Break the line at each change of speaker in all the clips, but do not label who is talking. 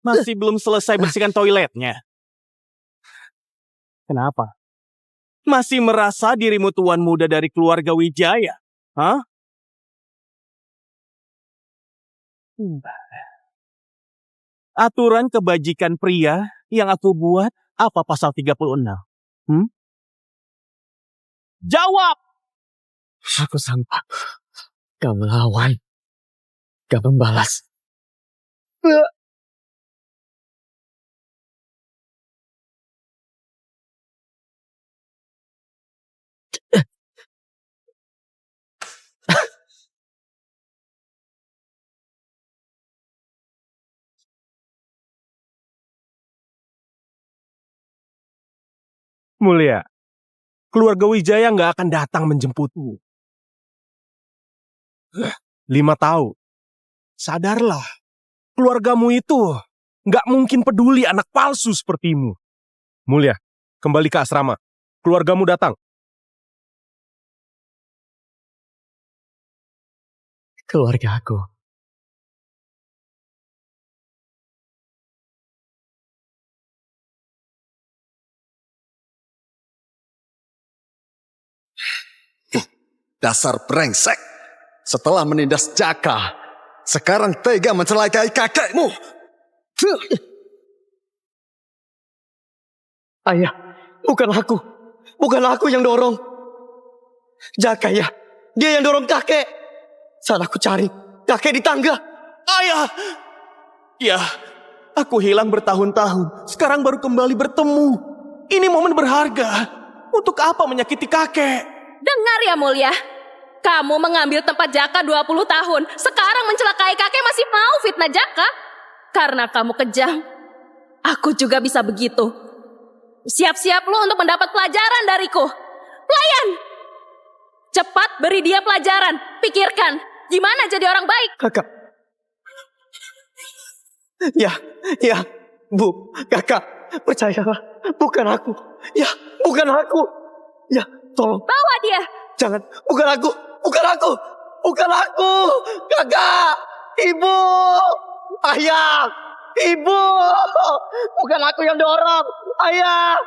Masih belum selesai bersihkan toiletnya. Kenapa? Masih merasa dirimu tuan muda dari keluarga Wijaya? Hah? Aturan kebajikan pria yang aku buat apa pasal 36? Jawab!
Aku sampai gak melawan, gak membalas.
Mulia, keluarga Wijaya nggak akan datang menjemputmu. 5 tahun. Sadarlah, keluargamu itu nggak mungkin peduli anak palsu sepertimu. Mulia, kembali ke asrama. Keluargamu datang.
Keluarga aku.
Dasar brengsek. Setelah menindas Jaka, sekarang tega mencelakai kakekmu.
Ayah, bukan aku. Bukan aku yang dorong. Jaka ya, dia yang dorong kakek. Saat aku cari kakek di tangga.
Ayah! Ya, aku hilang bertahun-tahun. Sekarang baru kembali bertemu. Ini momen berharga. Untuk apa menyakiti kakek?
Dengar ya Mulia. Kamu mengambil tempat Jaka 20 tahun. Sekarang mencelakai kakek masih mau fitnah Jaka. Karena kamu kejam. Aku juga bisa begitu. Siap-siap lo untuk mendapat pelajaran dariku. Pelayan! Cepat beri dia pelajaran. Pikirkan, gimana jadi orang baik.
Kakak. Ya, Bu, kakak. Percayalah, bukan aku. Ya, bukan aku. Ya, tolong.
Bawa dia.
Jangan, bukan aku. Kakak, ibu, ayah, ibu. Bukan aku yang dorong, ayah.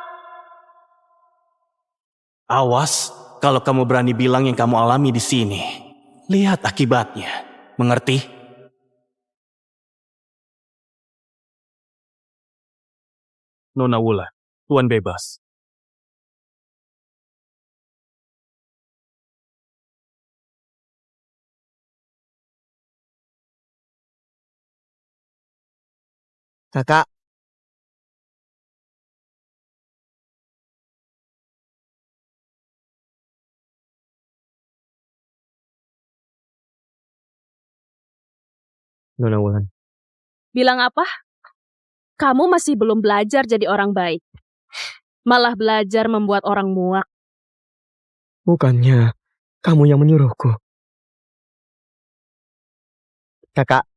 Awas, kalau kamu berani bilang yang kamu alami di sini. Lihat akibatnya. Mengerti? Nona Wulan, Tuan bebas.
Kakak. Nona Wulan.
Bilang apa? Kamu masih belum belajar jadi orang baik. Malah belajar membuat orang muak.
Bukannya kamu yang menyuruhku. Kakak,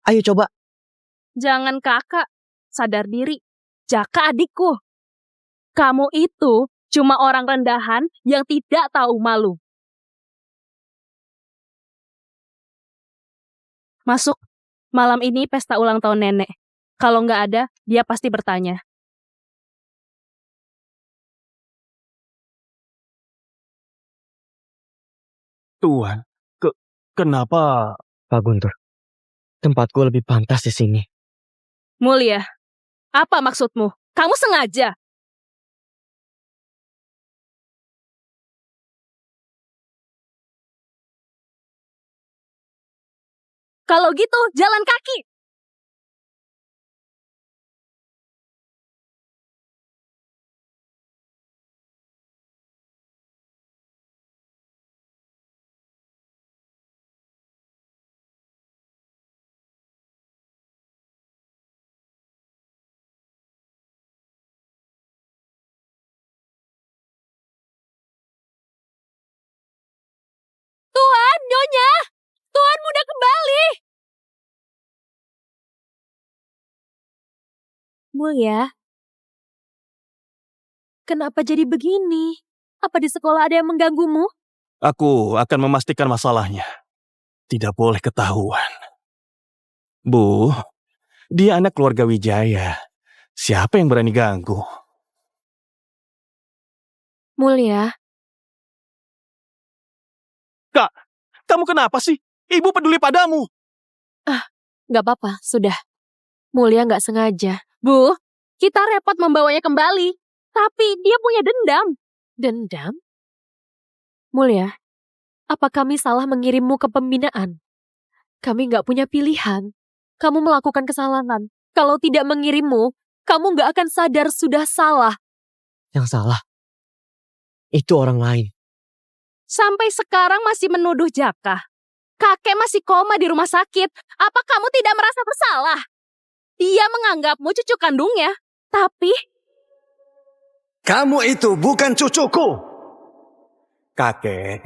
ayo coba.
Jangan kakak, sadar diri. Jaka adikku. Kamu itu cuma orang rendahan yang tidak tahu malu. Masuk, malam ini pesta ulang tahun nenek. Kalau nggak ada, dia pasti bertanya.
Tuan, kenapa?
Pak Guntur, tempatku lebih pantas di sini.
Mulia, apa maksudmu? Kamu sengaja? Kalau gitu, jalan kaki. Tuan, Nyonya! Tuan muda kembali! Mulia, kenapa jadi begini? Apa di sekolah ada yang mengganggumu?
Aku akan memastikan masalahnya. Tidak boleh ketahuan. Bu, Dia anak keluarga Wijaya. Siapa yang berani ganggu?
Mulia,
Kamu kenapa sih? Ibu peduli padamu.
gak apa-apa, sudah. Mulia gak sengaja. Bu, kita repot membawanya kembali. Tapi dia punya dendam. Dendam? Mulia, apa kami salah mengirimmu ke pembinaan? Kami gak punya pilihan. Kamu melakukan kesalahan. Kalau tidak mengirimmu, kamu gak akan sadar sudah salah.
Yang salah, itu orang lain.
Sampai sekarang masih menuduh Jaka. Kakek masih koma di rumah sakit. Apa kamu tidak merasa bersalah? Dia menganggapmu cucu kandungnya. Tapi
Kamu itu bukan cucuku.
Kakek,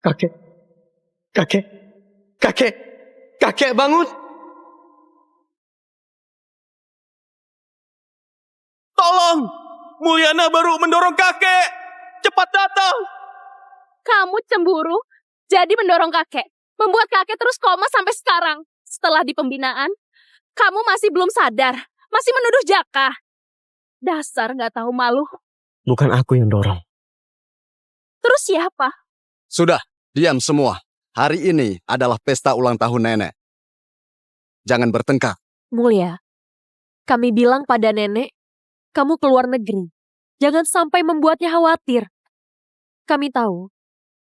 Kakek, kakek, kakek, kakek bangun.
tolong! Mulyana baru mendorong kakek. Cepat datang.
kamu cemburu, jadi mendorong kakek. Membuat kakek terus koma sampai sekarang. Setelah di pembinaan, kamu masih belum sadar. Masih menuduh Jaka. Dasar gak tahu malu.
Bukan aku yang dorong.
Terus siapa?
Sudah, diam semua. Hari ini adalah pesta ulang tahun nenek. Jangan bertengkar.
Mulia, kami bilang pada nenek, kamu keluar negeri. Jangan sampai membuatnya khawatir. Kami tahu,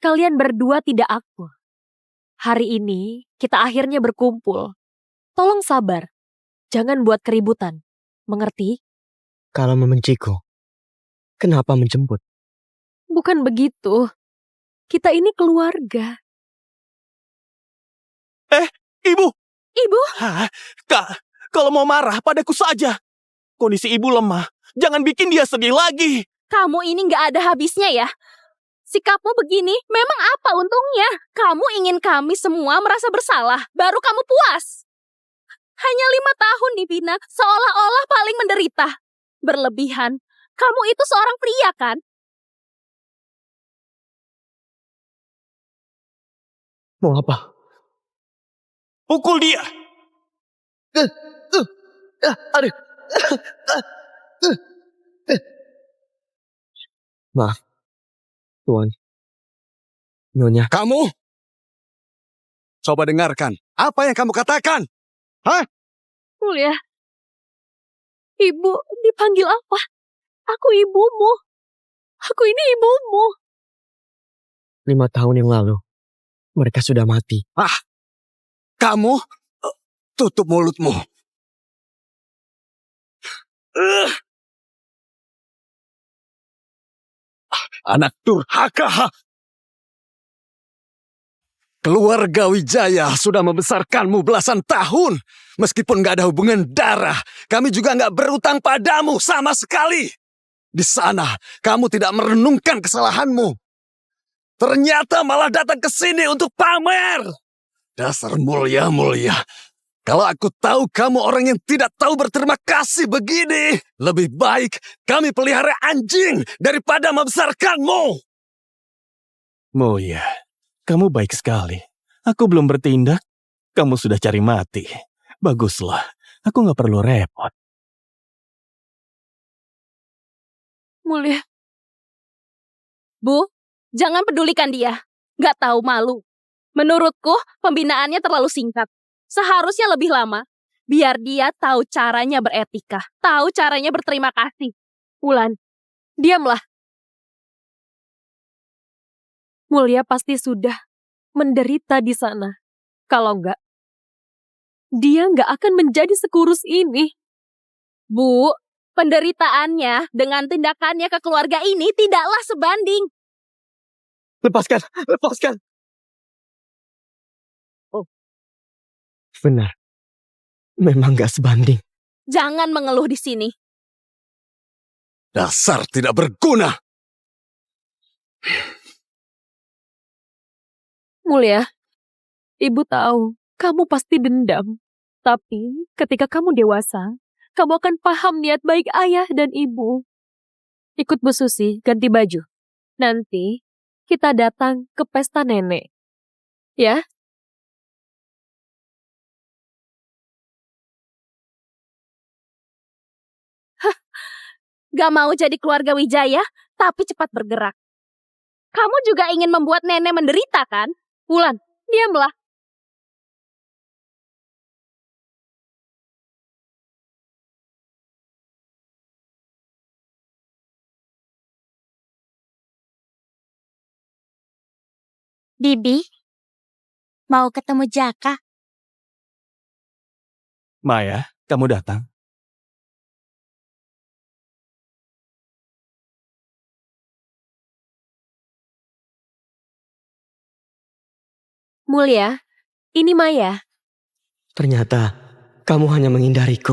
kalian berdua tidak akur. Hari ini, kita akhirnya berkumpul. Tolong sabar. Jangan buat keributan. Mengerti?
Kalau membenciku, kenapa menjemput?
Bukan begitu. Kita ini keluarga.
Ibu!
Ibu,
Hah? Kak, kalau mau marah padaku saja. Kondisi ibu lemah. Jangan bikin dia sedih lagi.
kamu ini gak ada habisnya ya. Sikapmu begini, memang apa untungnya? Kamu ingin kami semua merasa bersalah, baru kamu puas. Hanya 5 tahun dibina, seolah-olah paling menderita. Berlebihan. Kamu itu seorang pria kan?
Mau apa?
Pukul dia.
Aduh. Maaf, Tuan. Nyonya,
Kamu? Coba dengarkan. Apa yang kamu katakan?
Mulia. Ibu, dipanggil apa? Aku ibumu. Aku ini ibumu.
5 tahun yang lalu, mereka sudah mati.
Kamu? Tutup mulutmu. Anak durhaka. Keluarga Wijaya sudah membesarkanmu belasan tahun. Meskipun gak ada hubungan darah, kami juga gak berutang padamu sama sekali. Di sana, kamu tidak merenungkan kesalahanmu. Ternyata malah datang ke sini untuk pamer. Dasar mulia-mulia. Kalau aku tahu kamu orang yang tidak tahu berterima kasih begini, lebih baik kami pelihara anjing daripada membesarkanmu.
Mulia, kamu baik sekali. Aku belum bertindak, kamu sudah cari mati. Baguslah, aku gak perlu repot.
Mulia. Bu, jangan pedulikan dia. Gak tahu malu. Menurutku, pembinaannya terlalu singkat. Seharusnya lebih lama. Biar dia tahu caranya beretika. Tahu caranya berterima kasih. Wulan, diamlah. Mulia pasti sudah menderita di sana. Kalau enggak, dia enggak akan menjadi sekurus ini. Bu, penderitaannya dengan tindakannya ke keluarga ini tidaklah sebanding.
Lepaskan, lepaskan. Oh, benar. Memang gak sebanding.
Jangan mengeluh di sini.
Dasar tidak berguna.
Mulia, ibu tahu kamu pasti dendam. Tapi ketika kamu dewasa, kamu akan paham niat baik ayah dan ibu.
ikut Bu Susi ganti baju. Nanti kita datang ke pesta nenek. Ya?
Gak mau jadi keluarga Wijaya, tapi cepat bergerak. Kamu juga ingin membuat nenek menderita, kan? Wulan, diamlah.
Bibi, mau ketemu Jaka.
Maya, kamu datang.
Mulia, ini Maya.
Ternyata kamu hanya menghindariku.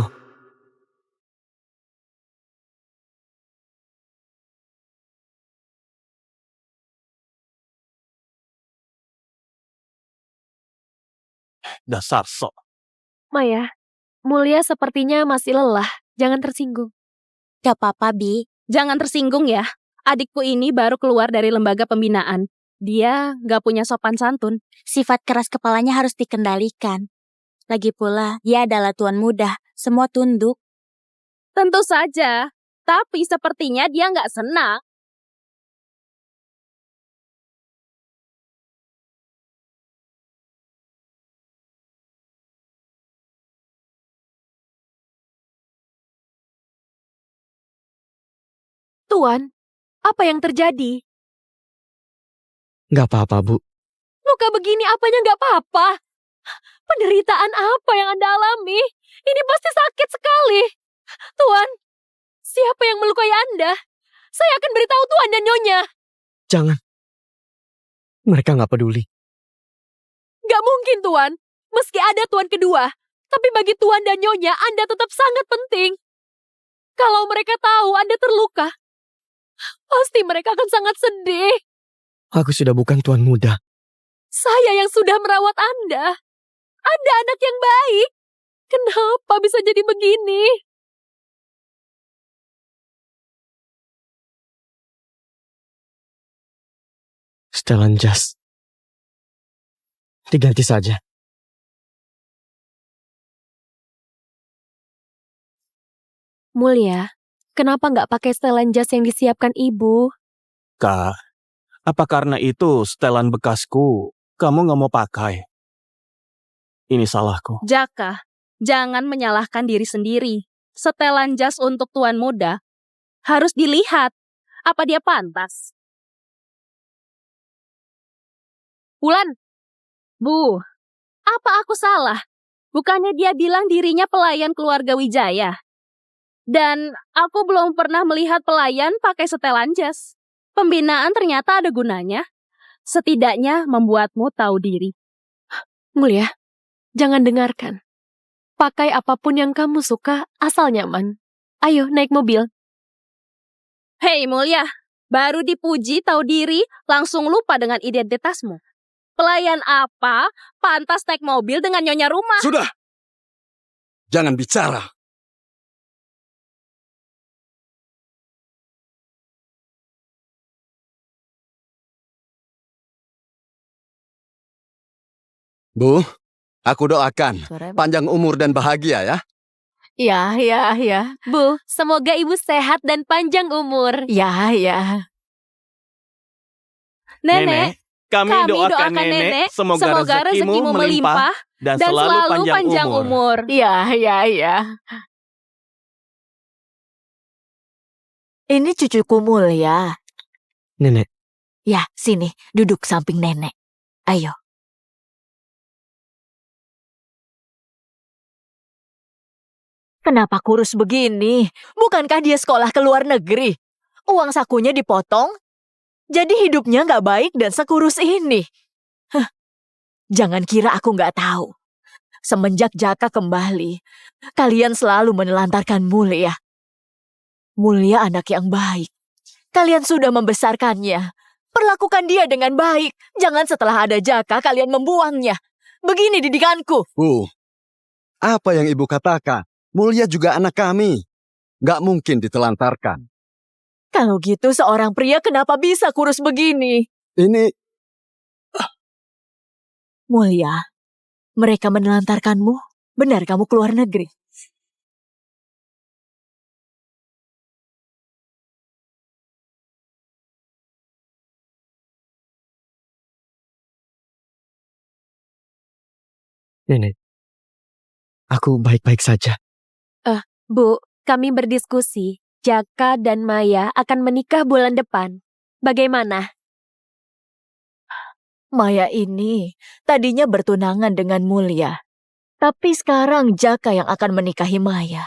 Dasar sok.
Maya, Mulia sepertinya masih lelah. Jangan tersinggung.
Gak apa-apa, Bi.
Jangan tersinggung ya. Adikku ini baru keluar dari lembaga pembinaan. Dia gak punya sopan santun.
Sifat keras kepalanya harus dikendalikan. Lagi pula, dia adalah tuan muda. Semua tunduk.
Tentu saja. Tapi sepertinya dia gak senang.
Tuan, apa yang terjadi?
Gak apa-apa, Bu.
Luka begini apanya gak apa-apa? Penderitaan apa yang Anda alami? Ini pasti sakit sekali. Tuan, siapa yang melukai Anda? Saya akan beritahu Tuan dan Nyonya.
Jangan. Mereka gak peduli.
Gak mungkin, Tuan. Meski ada Tuan kedua. Tapi bagi Tuan dan Nyonya, Anda tetap sangat penting. Kalau mereka tahu Anda terluka, pasti mereka akan sangat sedih.
Aku sudah bukan tuan muda.
Saya yang sudah merawat Anda. Anda anak yang baik. Kenapa bisa jadi begini?
Setelan jas. Diganti saja.
Mulia, kenapa nggak pakai setelan jas yang disiapkan ibu?
Kak, apa karena itu setelan bekasku kamu gak mau pakai? Ini salahku.
Jaka, jangan menyalahkan diri sendiri. Setelan jas untuk tuan muda harus dilihat. Apa dia pantas? Wulan, Bu, apa aku salah? Bukannya dia bilang dirinya pelayan keluarga Wijaya? Dan aku belum pernah melihat pelayan pakai setelan jas. Pembinaan ternyata ada gunanya. Setidaknya membuatmu tahu diri.
Mulia, jangan dengarkan. Pakai apapun yang kamu suka, asal nyaman. Ayo, naik mobil.
Hei Mulia, baru dipuji tahu diri, langsung lupa dengan identitasmu. Pelayan apa pantas naik mobil dengan nyonya rumah?
Sudah. Jangan bicara. Bu, aku doakan panjang umur dan bahagia ya.
Ya. Bu, semoga ibu sehat dan panjang umur. Ya.
Nenek,
kami doakan nenek semoga rezekimu melimpah dan selalu panjang umur.
Ya.
Ini cucuku Mulia.
Nenek,
Ya, sini, duduk samping nenek. Ayo. Kenapa kurus begini? Bukankah dia sekolah ke luar negeri? Uang sakunya dipotong, jadi hidupnya nggak baik dan sekurus ini. Hah, jangan kira aku nggak tahu. Semenjak Jaka kembali, kalian selalu menelantarkan Mulia. Mulia anak yang baik. Kalian sudah membesarkannya. Perlakukan dia dengan baik. Jangan setelah ada Jaka kalian membuangnya. Begini didikanku.
Bu, apa yang ibu katakan? Mulia juga anak kami. Gak mungkin ditelantarkan.
Kalau gitu seorang pria kenapa bisa kurus begini?
Ini
Mulia, mereka menelantarkanmu. Benar kamu keluar negeri.
Nenek, aku baik-baik saja.
Bu, kami berdiskusi. Jaka dan Maya akan menikah bulan depan. Bagaimana?
Maya ini tadinya bertunangan dengan Mulia. Tapi sekarang Jaka yang akan menikahi Maya.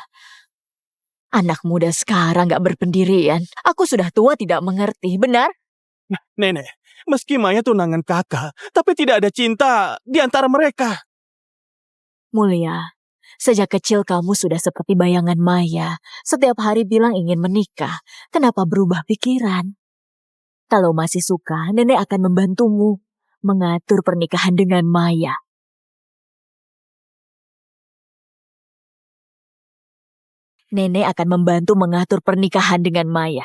Anak muda sekarang gak berpendirian. Aku sudah tua tidak mengerti, benar?
Nenek, meski Maya tunangan kakak, tapi tidak ada cinta di antara mereka.
Mulia, sejak kecil kamu sudah seperti bayangan Maya. Setiap hari bilang ingin menikah. Kenapa berubah pikiran? Kalau masih suka, nenek akan membantumu mengatur pernikahan dengan Maya. Nenek akan membantu mengatur pernikahan dengan Maya.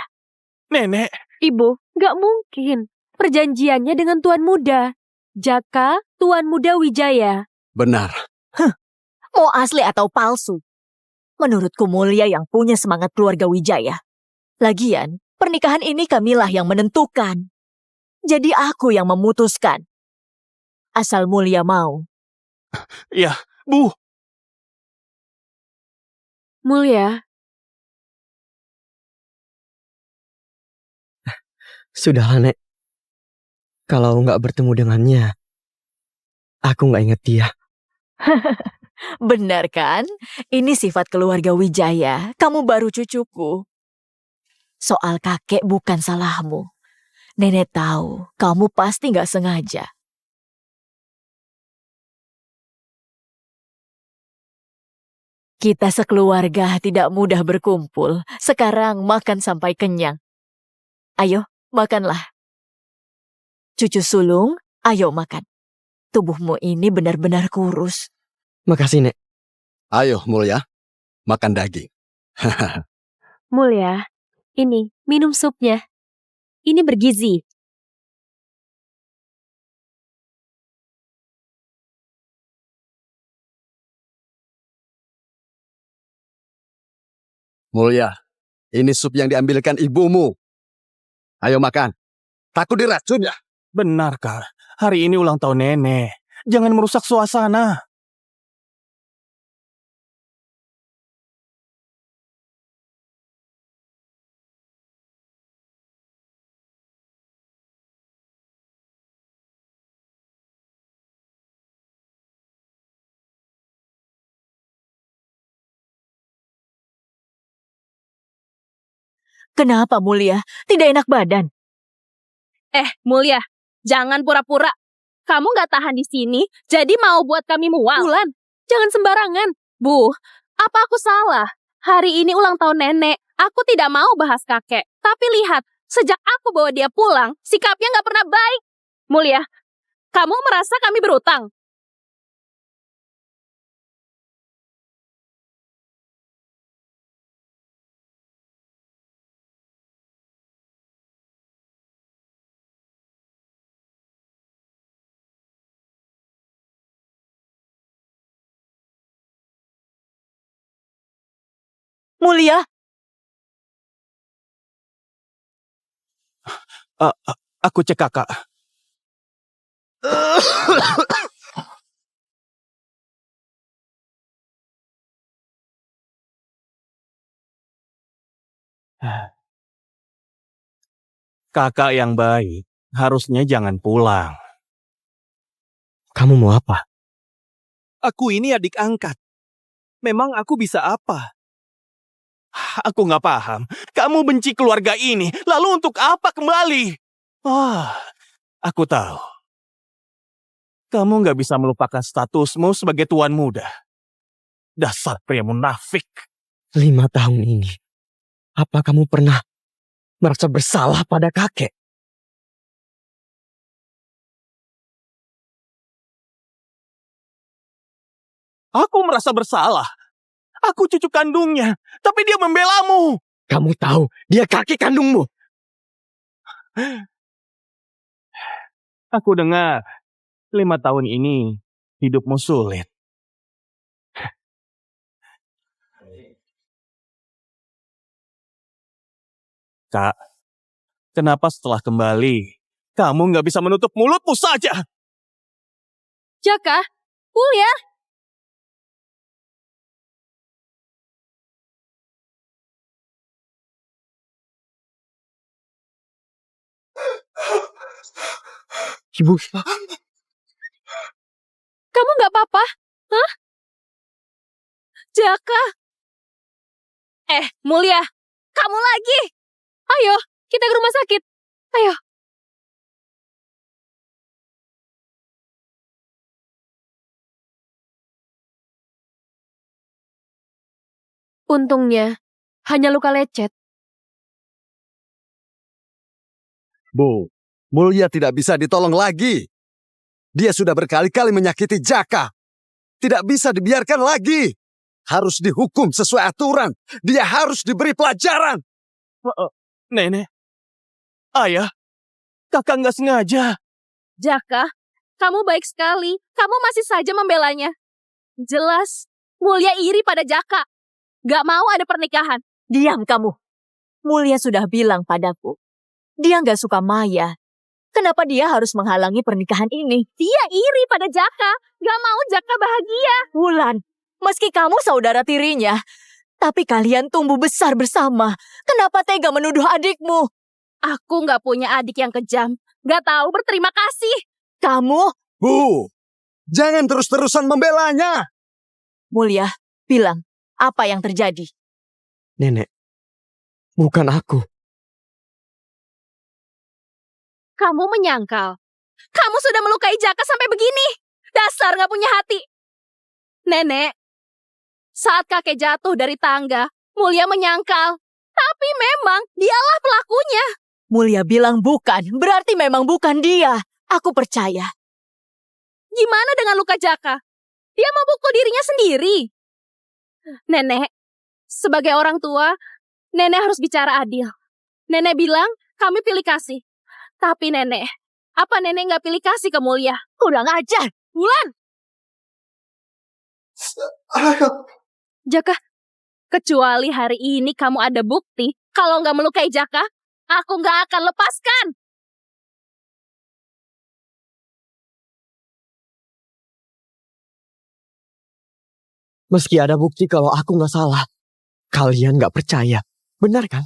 Nenek,
Ibu, gak mungkin. Perjanjiannya dengan Tuan Muda. Jaka, Tuan Muda Wijaya.
benar.
Mau asli atau palsu? Menurutku Mulia yang punya semangat keluarga Wijaya. Lagian, pernikahan ini kamilah yang menentukan. Jadi aku yang memutuskan. Asal Mulia mau.
ya, Bu.
Mulia,
Sudahlah, Nek. Kalau nggak bertemu dengannya, aku nggak ingat dia.
Benar kan? Ini sifat keluarga Wijaya. Kamu baru cucuku. Soal kakek bukan salahmu. Nenek tahu, kamu pasti nggak sengaja. Kita sekeluarga tidak mudah berkumpul. Sekarang makan sampai kenyang. Ayo, makanlah. Cucu sulung, ayo makan. Tubuhmu ini benar-benar kurus.
Makasih, Nek.
Ayo, Mulia, makan daging.
Mulia, ini, minum supnya. Ini bergizi.
Mulia, ini sup yang diambilkan ibumu. Ayo makan. Takut diracun ya?
Benar, Kak. Hari ini ulang tahun nenek. Jangan merusak suasana.
Kenapa Mulia? Tidak enak badan.
Mulia, jangan pura-pura. Kamu nggak tahan di sini, jadi mau buat kami mual.
Bulan, jangan sembarangan.
Bu, apa aku salah? Hari ini ulang tahun nenek. Aku tidak mau bahas kakek. Tapi lihat, sejak aku bawa dia pulang, sikapnya nggak pernah baik. Mulia, kamu merasa kami berutang?
Mulia,
Aku cek kakak. Kakak yang baik, harusnya jangan pulang.
Kamu mau apa?
Aku ini adik angkat. Memang aku bisa apa? Aku nggak paham. Kamu benci keluarga ini, lalu untuk apa kembali? Aku tahu. Kamu nggak bisa melupakan statusmu sebagai tuan muda. Dasar pria munafik.
5 tahun ini, apa kamu pernah merasa bersalah pada kakek?
Aku merasa bersalah. Aku cucu kandungnya, tapi dia membelamu.
Kamu tahu dia kakek kandungmu.
Aku dengar 5 tahun ini hidupmu sulit. Kak, kenapa setelah kembali, kamu nggak bisa menutup mulutmu saja?
Jaka, Mulia.
Ibu,
Kamu nggak apa-apa? Hah? Jaka.
Mulia, kamu lagi.
Ayo, kita ke rumah sakit. Ayo. Untungnya, hanya luka lecet.
Bu, Mulia tidak bisa ditolong lagi. Dia sudah berkali-kali menyakiti Jaka. Tidak bisa dibiarkan lagi. Harus dihukum sesuai aturan. Dia harus diberi pelajaran.
Nenek, ayah, kakak nggak sengaja.
Jaka, kamu baik sekali. Kamu masih saja membelanya. Jelas, Mulia iri pada Jaka. Gak mau ada pernikahan.
Diam kamu. Mulia sudah bilang padaku. Dia nggak suka Maya. Kenapa dia harus menghalangi pernikahan ini?
Dia iri pada Jaka. Gak mau Jaka bahagia.
Wulan, meski kamu saudara tirinya, tapi kalian tumbuh besar bersama. Kenapa tega menuduh adikmu?
Aku gak punya adik yang kejam. Gak tahu berterima kasih.
Kamu,
Bu, jangan terus-terusan membelanya.
Mulia, bilang apa yang terjadi.
Nenek, bukan aku.
Kamu menyangkal. Kamu sudah melukai Jaka sampai begini. Dasar gak punya hati. Nenek, saat kakek jatuh dari tangga, Mulia menyangkal. Tapi memang dialah pelakunya.
Mulia bilang bukan, berarti memang bukan dia. Aku percaya.
Gimana dengan luka Jaka? Dia memukul dirinya sendiri. Nenek, sebagai orang tua, Nenek harus bicara adil. Nenek bilang kami pilih kasih. Tapi Nenek, apa Nenek nggak pilih kasih ke Mulia?
Kurang ajar.
Wulan!
Jaka,
Kecuali hari ini kamu ada bukti kalau nggak melukai Jaka, aku nggak akan lepaskan.
Meski ada bukti kalau aku nggak salah, kalian nggak percaya. Benar kan?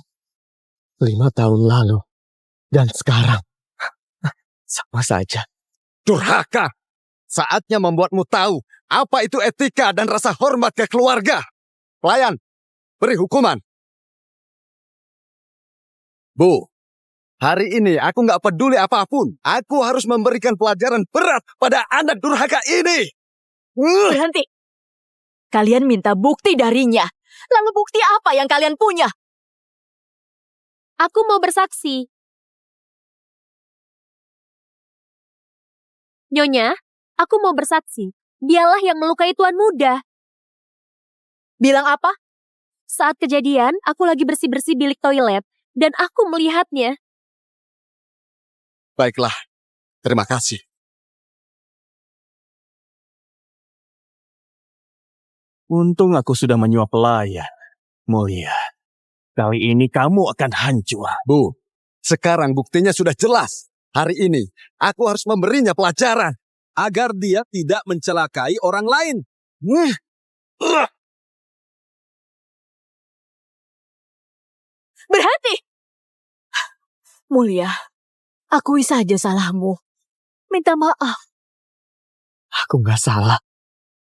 5 tahun lalu dan sekarang sama saja.
Durhaka. Saatnya membuatmu tahu apa itu etika dan rasa hormat ke keluarga. Pelayan, beri hukuman. Bu, hari ini aku nggak peduli apapun. Aku harus memberikan pelajaran berat pada anak durhaka ini.
Berhenti. Kalian minta bukti darinya. Lalu bukti apa yang kalian punya?
aku mau bersaksi. Nyonya, aku mau bersaksi. Dialah yang melukai Tuan Muda.
Bilang apa?
Saat kejadian, aku lagi bersih-bersih bilik toilet dan aku melihatnya.
Baiklah, terima kasih.
Untung aku sudah menyuap pelayan. Mulia, kali ini kamu akan hancur.
Bu, sekarang buktinya sudah jelas. Hari ini, aku harus memberinya pelajaran.
Agar dia tidak mencelakai orang lain.
Berhenti! Mulia, akui saja salahmu. Minta maaf.
Aku nggak salah.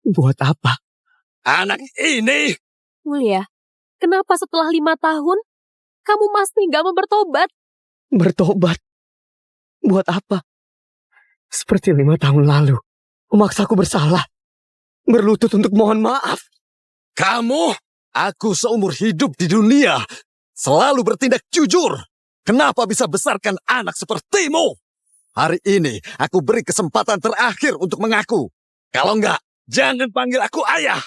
Buat apa?
Anak ini!
Mulia, kenapa setelah 5 tahun, kamu masih gak mau bertobat?
Bertobat? Buat apa? Seperti 5 tahun lalu. Memaksaku bersalah. Berlutut untuk mohon maaf.
Kamu, aku seumur hidup di dunia, selalu bertindak jujur. Kenapa bisa besarkan anak sepertimu? Hari ini, aku beri kesempatan terakhir untuk mengaku. Kalau enggak, jangan panggil aku ayah.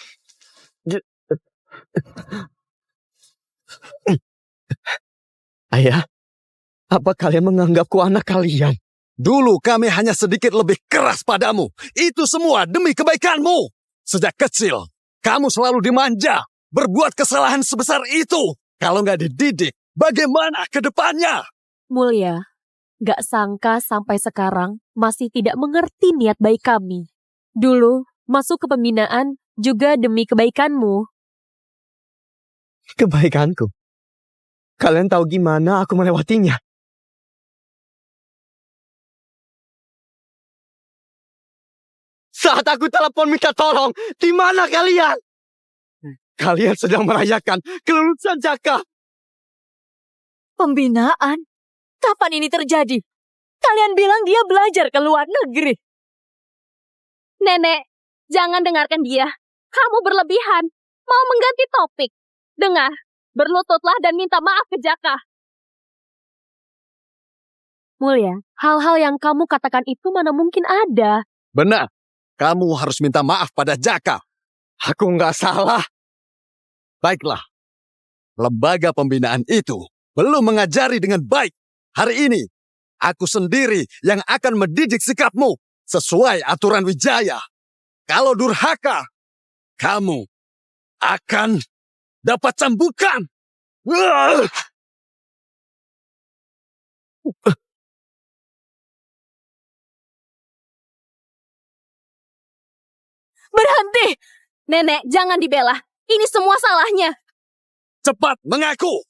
Ayah, Apa kalian menganggapku anak kalian?
Dulu kami hanya sedikit lebih keras padamu. Itu semua demi kebaikanmu. Sejak kecil, kamu selalu dimanja. Berbuat kesalahan sebesar itu. Kalau nggak dididik, bagaimana ke depannya?
Mulia, gak sangka sampai sekarang masih tidak mengerti niat baik kami. Dulu, masuk ke pembinaan juga demi kebaikanmu.
Kebaikanku. Kalian tahu gimana aku melewatinya? Saat aku telepon minta tolong, di mana kalian? Kalian sedang merayakan kelulusan Jaka.
Pembinaan? Kapan ini terjadi? Kalian bilang dia belajar ke luar negeri.
Nenek, jangan dengarkan dia. Kamu berlebihan. Mau mengganti topik. Dengar, berlututlah dan minta maaf ke Jaka.
Mulia, hal-hal yang kamu katakan itu mana mungkin ada.
Benar, kamu harus minta maaf pada Jaka.
Aku nggak salah.
Baiklah, lembaga pembinaan itu belum mengajari dengan baik. Hari ini, aku sendiri yang akan mendidik sikapmu sesuai aturan Wijaya. Kalau durhaka, kamu akan dapat cambukan.
Berhenti! Nenek, jangan dibela. Ini semua salahnya.
Cepat mengaku.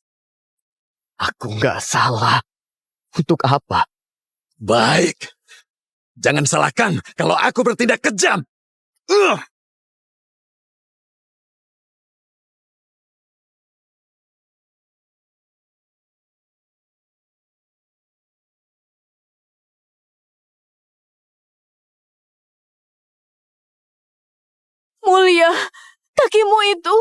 Aku nggak salah. Untuk apa?
Baik. Jangan salahkan kalau aku bertindak kejam.
Mulia, kakimu itu.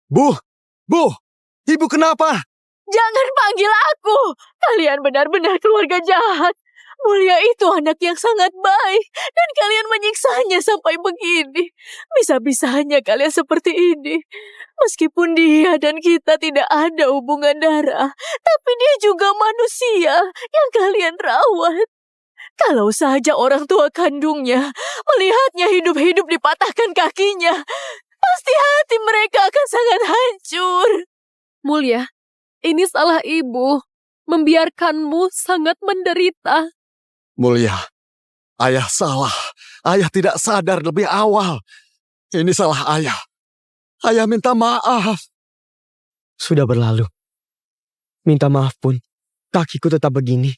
Bu, ibu kenapa?
Jangan panggil aku. Kalian benar-benar keluarga jahat. Mulia itu anak yang sangat baik. Dan kalian menyiksanya sampai begini. Bisa-bisanya kalian seperti ini. Meskipun dia dan kita tidak ada hubungan darah. Tapi dia juga manusia yang kalian rawat. Kalau saja orang tua kandungnya melihatnya hidup-hidup dipatahkan kakinya, pasti hati mereka akan sangat hancur.
Mulia, ini salah ibu. Membiarkanmu sangat menderita.
Mulia, ayah salah. Ayah tidak sadar lebih awal. Ini salah ayah. Ayah minta maaf.
Sudah berlalu. Minta maaf pun, kakiku tetap begini.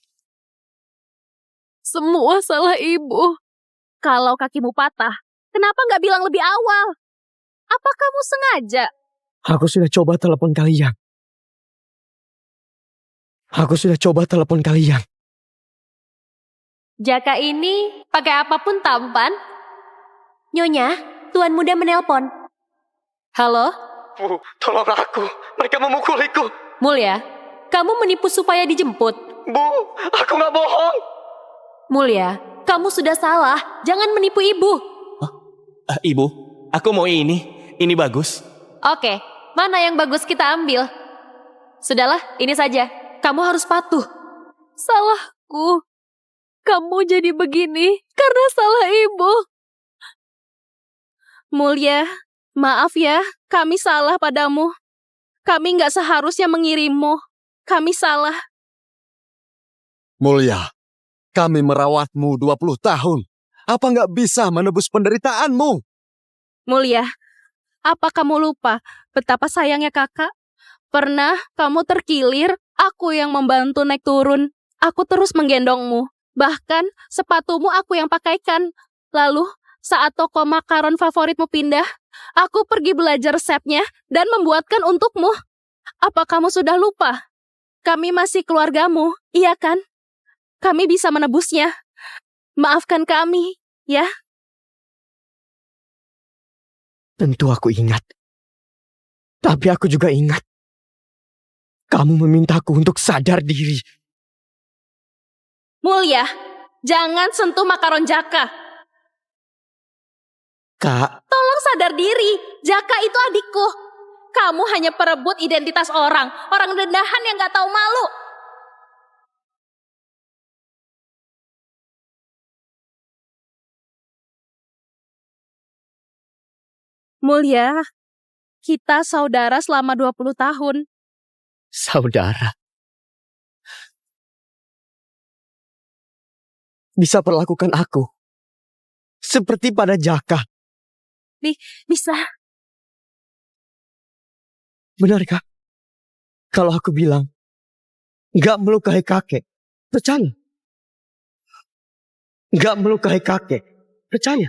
Semua salah ibu.
Kalau kakimu patah, kenapa nggak bilang lebih awal? Apa kamu sengaja?
Aku sudah coba telepon kalian.
Jaka ini pakai apapun tampan. Nyonya, Tuan Muda menelpon. Halo?
Bu, tolong aku. Mereka memukuliku.
Mulia, kamu menipu supaya dijemput.
Bu, aku nggak bohong.
Mulia, kamu sudah salah. Jangan menipu ibu.
Ibu, aku mau ini. Ini bagus.
Oke, mana yang bagus kita ambil. Sudahlah, ini saja. Kamu harus patuh.
Salahku. Kamu jadi begini karena salah ibu.
Mulia, maaf ya. Kami salah padamu. Kami nggak seharusnya mengirimmu. Kami salah.
Mulia, kami merawatmu 20 tahun. Apa nggak bisa menebus penderitaanmu?
Mulia, apa kamu lupa betapa sayangnya kakak? Pernah kamu terkilir, aku yang membantu naik turun. Aku terus menggendongmu. Bahkan sepatumu aku yang pakaikan. Lalu saat toko makaron favoritmu pindah, aku pergi belajar resepnya dan membuatkan untukmu. Apa kamu sudah lupa? Kami masih keluargamu, iya kan? Kami bisa menebusnya. Maafkan kami, ya.
Tentu aku ingat. Tapi aku juga ingat. Kamu memintaku untuk sadar diri.
Mulia, jangan sentuh makaron Jaka.
Kak,
Tolong sadar diri, Jaka itu adikku. Kamu hanya perebut identitas orang rendahan yang gak tahu malu. Mulia, kita saudara selama 20 tahun.
Saudara. Bisa perlakukan aku seperti pada Jaka.
Bisa.
Benarkah? Kalau aku bilang gak melukai kakek, percaya? Gak melukai kakek, percaya?